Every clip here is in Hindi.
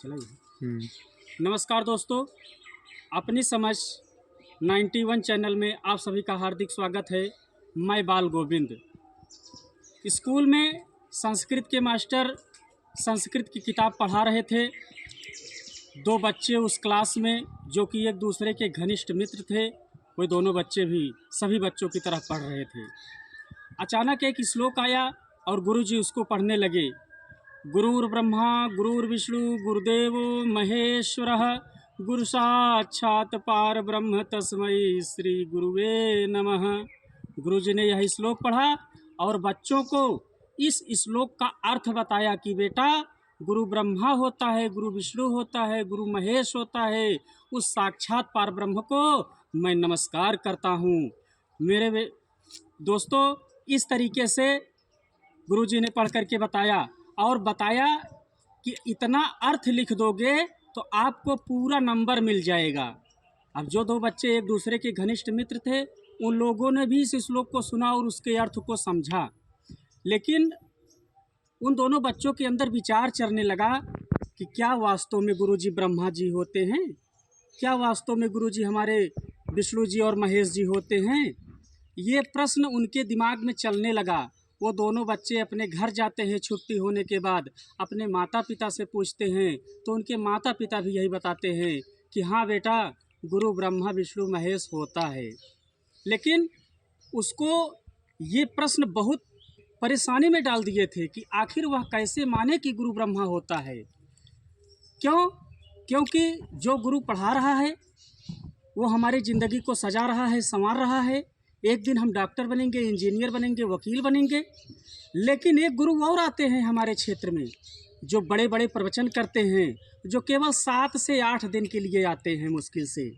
नमस्कार दोस्तों, अपनी समझ 91 चैनल में आप सभी का हार्दिक स्वागत है। मैं बाल गोविंद। स्कूल में संस्कृत के मास्टर संस्कृत की किताब पढ़ा रहे थे। दो बच्चे उस क्लास में जो कि एक दूसरे के घनिष्ठ मित्र थे, वो दोनों बच्चे भी सभी बच्चों की तरह पढ़ रहे थे। अचानक एक श्लोक आया और गुरुजी उसको पढ़ने लगे। गुरुर् ब्रह्मा गुरुर्विष्णु गुरुदेवो महेश्वरः गुरु साक्षात् पार ब्रह्म तस्मै श्री गुरुवे नमः। गुरुजी ने यह श्लोक पढ़ा और बच्चों को इस श्लोक का अर्थ बताया कि बेटा, गुरु ब्रह्मा होता है, गुरु विष्णु होता है, गुरु महेश होता है, उस साक्षात पार ब्रह्म को मैं नमस्कार करता हूँ। मेरे दोस्तों, इस तरीके से गुरुजी ने पढ़ करके बताया और बताया कि इतना अर्थ लिख दोगे तो आपको पूरा नंबर मिल जाएगा। अब जो दो बच्चे एक दूसरे के घनिष्ठ मित्र थे, उन लोगों ने भी इस श्लोक को सुना और उसके अर्थ को समझा, लेकिन उन दोनों बच्चों के अंदर विचार चलने लगा कि क्या वास्तव में गुरुजी ब्रह्मा जी होते हैं? क्या वास्तव में गुरुजी हमारे विष्णु जी और महेश जी होते हैं? ये प्रश्न उनके दिमाग में चलने लगा। वो दोनों बच्चे अपने घर जाते हैं छुट्टी होने के बाद, अपने माता पिता से पूछते हैं तो उनके माता पिता भी यही बताते हैं कि हाँ बेटा, गुरु ब्रह्मा विष्णु महेश होता है। लेकिन उसको ये प्रश्न बहुत परेशानी में डाल दिए थे कि आखिर वह कैसे माने कि गुरु ब्रह्मा होता है। क्योंकि जो गुरु पढ़ा रहा है वो हमारी ज़िंदगी को सजा रहा है, संवार रहा है। एक दिन हम डॉक्टर बनेंगे, इंजीनियर बनेंगे, वकील बनेंगे। लेकिन एक गुरु और आते हैं हमारे क्षेत्र में जो बड़े बड़े प्रवचन करते हैं, जो केवल 7 से 8 दिन के लिए आते हैं मुश्किल से।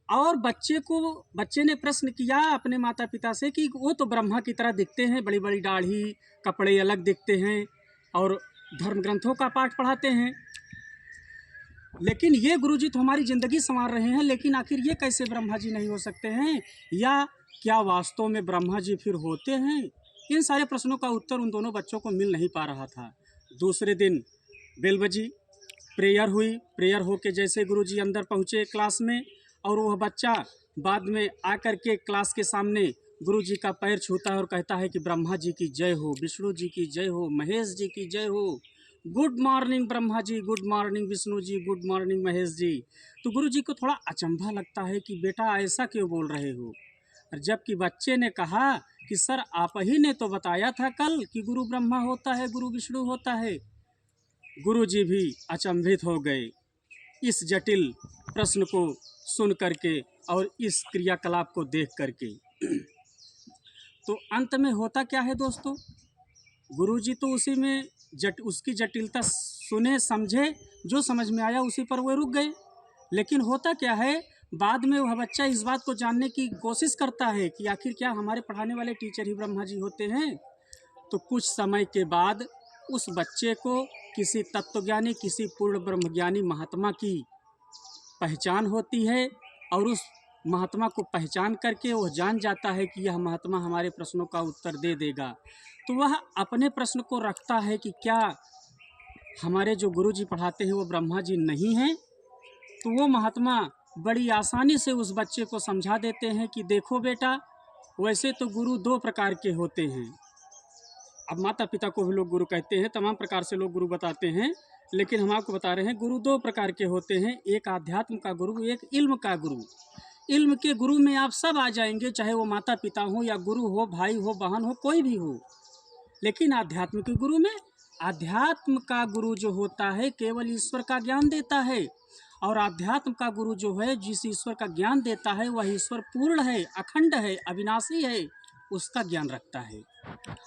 और बच्चे ने प्रश्न किया अपने माता पिता से कि वो तो ब्रह्मा की तरह दिखते हैं, बड़ी बड़ी दाढ़ी, कपड़े अलग दिखते हैं और धर्म ग्रंथों का पाठ पढ़ाते हैं, लेकिन ये गुरुजी तो हमारी ज़िंदगी संवार रहे हैं। लेकिन आखिर ये कैसे ब्रह्मा जी नहीं हो सकते हैं? या क्या वास्तव में ब्रह्मा जी फिर होते हैं? इन सारे प्रश्नों का उत्तर उन दोनों बच्चों को मिल नहीं पा रहा था। दूसरे दिन बेल बजी, प्रेयर हुई। प्रेयर होके जैसे गुरुजी अंदर पहुँचे क्लास में, और वह बच्चा बाद में आकर के क्लास के सामने गुरुजी का पैर छूता है और कहता है कि ब्रह्मा जी की जय हो, विष्णु जी की जय हो, महेश जी की जय हो। Good morning Brahma ji, good morning Vishnu ji, good morning Mahesh ji. तो गुरुजी को थोड़ा अचंभा लगता है कि बेटा ऐसा क्यों बोल रहे हो? और जबकि बच्चे ने कहा कि सर आप ही ने तो बताया था कल कि गुरु ब्रह्मा होता है, गुरु विष्णु होता है। गुरुजी भी अचंभित हो गए इस जटिल प्रश्न को सुन करके और इस क्रियाकलाप को देख करके। तो अंत में होता क्या है दोस्तों? गुरुजी तो उसी में उसकी जटिलता सुने, समझे, जो समझ में आया उसी पर वो रुक गए। लेकिन होता क्या है, बाद में वह बच्चा इस बात को जानने की कोशिश करता है कि आखिर क्या हमारे पढ़ाने वाले टीचर ही ब्रह्मा जी होते हैं? तो कुछ समय के बाद उस बच्चे को किसी तत्वज्ञानी, किसी पूर्ण ब्रह्मज्ञानी महात्मा की पहचान होती है, और उस महात्मा को पहचान करके वह जान जाता है कि यह महात्मा हमारे प्रश्नों का उत्तर दे देगा। तो वह अपने प्रश्न को रखता है कि क्या हमारे जो गुरुजी पढ़ाते हैं वो ब्रह्मा जी नहीं हैं? तो वो महात्मा बड़ी आसानी से उस बच्चे को समझा देते हैं कि देखो बेटा, वैसे तो गुरु 2 प्रकार के होते हैं। अब माता पिता को भी लोग गुरु कहते हैं, तमाम प्रकार से लोग गुरु बताते हैं, लेकिन हम आपको बता रहे हैं गुरु 2 प्रकार के होते हैं। एक आध्यात्म का गुरु, एक इल्म का गुरु। इल्म के गुरु में आप सब आ जाएंगे, चाहे वो माता पिता हो या गुरु हो, भाई हो, बहन हो, कोई भी हो। लेकिन आध्यात्म के गुरु में, आध्यात्म का गुरु जो होता है केवल ईश्वर का ज्ञान देता है, और आध्यात्म का गुरु जो है जिस ईश्वर का ज्ञान देता है वह ईश्वर पूर्ण है, अखंड है, अविनाशी है, उसका ज्ञान रखता है।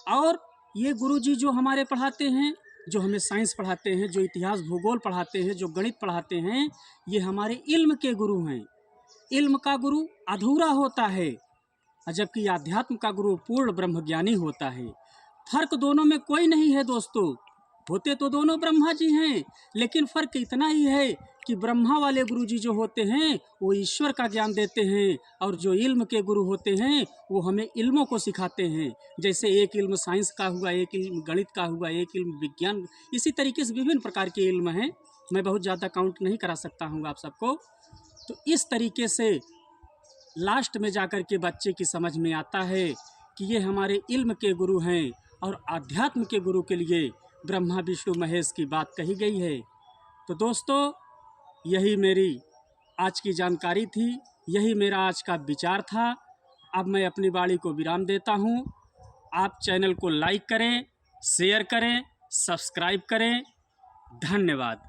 और ये गुरुजी जो हमारे पढ़ाते हैं, जो हमें साइंस पढ़ाते हैं, जो इतिहास भूगोल पढ़ाते हैं, जो गणित पढ़ाते हैं, ये हमारे इल्म के गुरु हैं। इल्म का गुरु अधूरा होता है, जबकि आध्यात्म का गुरु पूर्ण ब्रह्मज्ञानी होता है। फर्क दोनों में कोई नहीं है दोस्तों, होते तो दोनों ब्रह्मा जी हैं, लेकिन फ़र्क इतना ही है कि ब्रह्मा वाले गुरुजी जो होते हैं वो ईश्वर का ज्ञान देते हैं, और जो इल्म के गुरु होते हैं वो हमें इल्मों को सिखाते हैं। जैसे एक इल्म साइंस का हुआ, एक इल्म गणित का हुआ, एक इल्म विज्ञान, इसी तरीके से विभिन्न प्रकार के इल्म हैं मैं बहुत ज़्यादा काउंट नहीं करा सकता हूँ आप सबको। तो इस तरीके से लास्ट में जाकर के बच्चे की समझ में आता है कि ये हमारे इल्म के गुरु हैं और आध्यात्म के गुरु के लिए ब्रह्मा विष्णु महेश की बात कही गई है। तो दोस्तों, यही मेरी आज की जानकारी थी, यही मेरा आज का विचार था। अब मैं अपनी वाणी को विराम देता हूँ। आप चैनल को लाइक करें, शेयर करें, सब्सक्राइब करें। धन्यवाद।